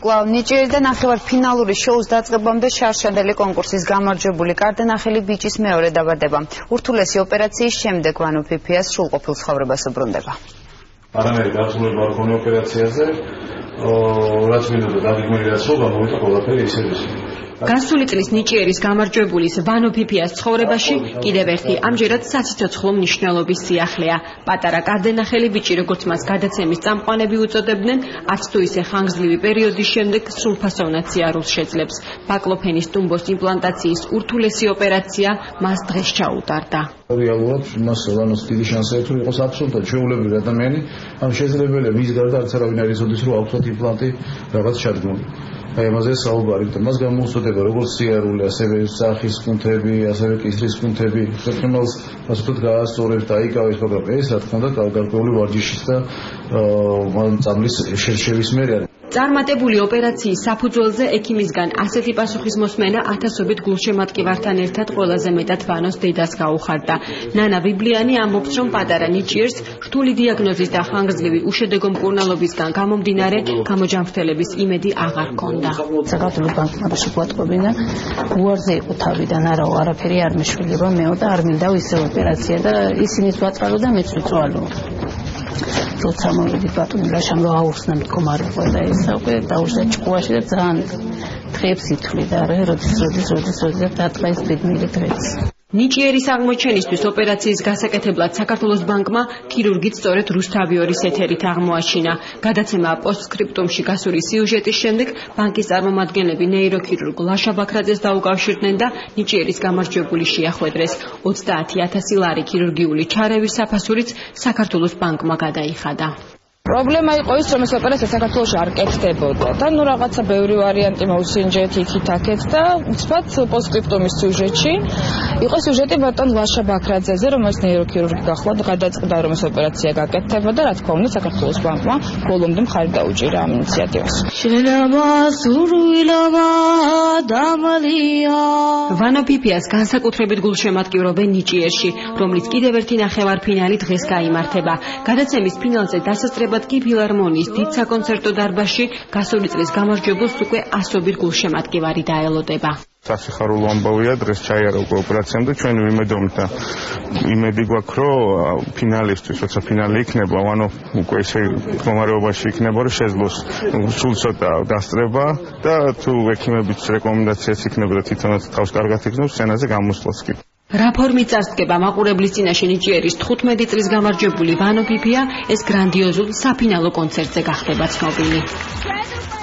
კვლავ ნიჭიერი და ნახევარფინალური შოუს დაწყებამდე შარშანდელი კონკურსის გამარჯვებული კარდანახელი ბიჭის მეორე დაბადება. ურთულესი ოპერაციის შემდეგ ვანო ფიფიას სრულყოფილ ცხოვრებას უბრუნდება. არანაირი გასულება არ ქონია ოპერაციაზე, რაც მინდოდა დაგეგმილი რაცობა მოვიდა ყველაფერი ისე ისე. გასული წლის ნიჭიერის გამარჯვებულის ვანო ფიფიას ცხოვრებაში კიდევ ერთი ამჯერად საციცოცხლო მნიშვნელობის სიახლეა. პატარა კარდანახელი ბიჭი, როგორც მას გადაცემის წამყვანები უწოდებდნენ, არც თუ ისე ხანგრძლივი პერიოდის შემდეგ სრულფასოვნად სიარულს შეძლებს. ბაკლოფენის ტუმბოს იმპლანტაციის ურთულესი ოპერაცია მას დღეს ჩაუტარდა. რეალურად მას ვანოს დიდი შანსია თუ იყოს აბსოლუტურად ჩვეულებრივი ადამიანი, ან შესაძლებელია მის გარდა არც არავინ არ იცოდეს რომ აქვს იმპლანტი რაღაც ჩადგმული. აი ამაზე საუბარი, მას გამოუწოდება როგორც სიარული, ასევე სახის კუნთები, ასევე კისრის კუნთები, საქმეებს ასეთად გაასწორებს და აიკავებს, მაგრამ ეს რა თქმა უნდა გარკვეული ვარჯიშის და წამლის შერშევის მერე არის. წარმატებული ოპერაციის საფუძველზე ექიმისგან ასეთი პასუხის მოსმენა ათასობით გულშემატკივართან ერთად ყველაზე მეტად ვანოს დედას გაუხარდა. ნანა ბიბლიანი ამბობს, რომ პატარა ნიჭიერს რთული დიაგნოზის და ხანგრძლივი უშედეგო მკურნალობისგან გამომდინარე გამოჯანმრთელების იმედი აღარ ჰქონდა. საქართველოს ბანკმა შეგვატყობინა უარზე იყო თავიდან, არაფერი არ მეშველება მეო და არ მინდა ისე ოპერაცია და ისინიც ვაწყარო და მეც ვიწვალო. როცა მოვიდი ბატონი ლაშამ რომ აუხსნა მდგომარეობა და ეს უკვე დაუშვა ჭკუაში და ძალიან დღეებს ითვლი და როდის დატყეს ბედნიერი დღეც. ნიჭიერის აღმოჩენისთვის ოპერაციის გასაკეთებლად საქართველოს ბანკმა ქირურგით სწორედ რუსთავიორის ეთერით აღმოაჩინა. გადაცემა პოსტსკრიპტუმში გასული სიუჟეტის შემდეგ ბანკის წარმომადგენლები ნეიროქირურგ ლაშა ბაქრაძეს დაუკავშირდნენ და ნიჭიერის გამარჯვებული შეახვედრეს. 30,000 ლარი ქირურგიული ჩარევის საფასურიც საქართველოს ბანკმა გადაიხადა. პრობლემა იყო ის, რომ ეს ოპერაცია საქართველოში არ კეთდებოდა და რაღაცა ბევრი ვარიანტი მოვსინჯეთ იქით-აქეთ და უცბად პოსტსკრიპტუმის სიუჟეტში იყო სიუჟეტი ბატონ ლაშა ბაქრაძეზე, რომელიც ნეიროქირურგი გახლავთ, გადაწყდა რომ ეს ოპერაცია გაკეთდება და რა თქმა უნდა საქართველოს ბანკმა ბოლომდე მხარი დაუჭირა ამ ინიციატივას. ვანო ფიფიას განსაკუთრებით გულშემატკივრობენ ნიჭიერში, რომლის კიდევ ერთი ნახევარფინალი დღეს გაიმართება. გადაცემის ფინალზე დასასწრებად კი ფილარმონიის დიდ საკონცერტო დარბაზში გასული წლის გამარჯვებულს უკვე ასობით გულშემატკივარი დაელოდება. სასიხარულო ამბავია, დღეს ჩაიარა უკვე ოპერაციამ და ჩვენ ვიმედოვნთ და იმედი გვაქვს, რომ ფინალისტვის, როცა ფინალი იქნება, ვანო უკვე ისე მდგომარეობაში იქნება, რომ შეძლოს სულ ცოტა დასწრება და თუ ექიმების რეკომენდაციაც იქნება და თვითონაც თავს კარგად იქნებს, სცენაზე გამოსვლაც კი. რა ფორმით წარსდგება მაყურებლის წინაშე ნიჭიერის 15 წლის გამარჯვებული ვანო ფიფია ეს გრანდიოზულ საფინალო კონცერტზე გახდება ცნობილი.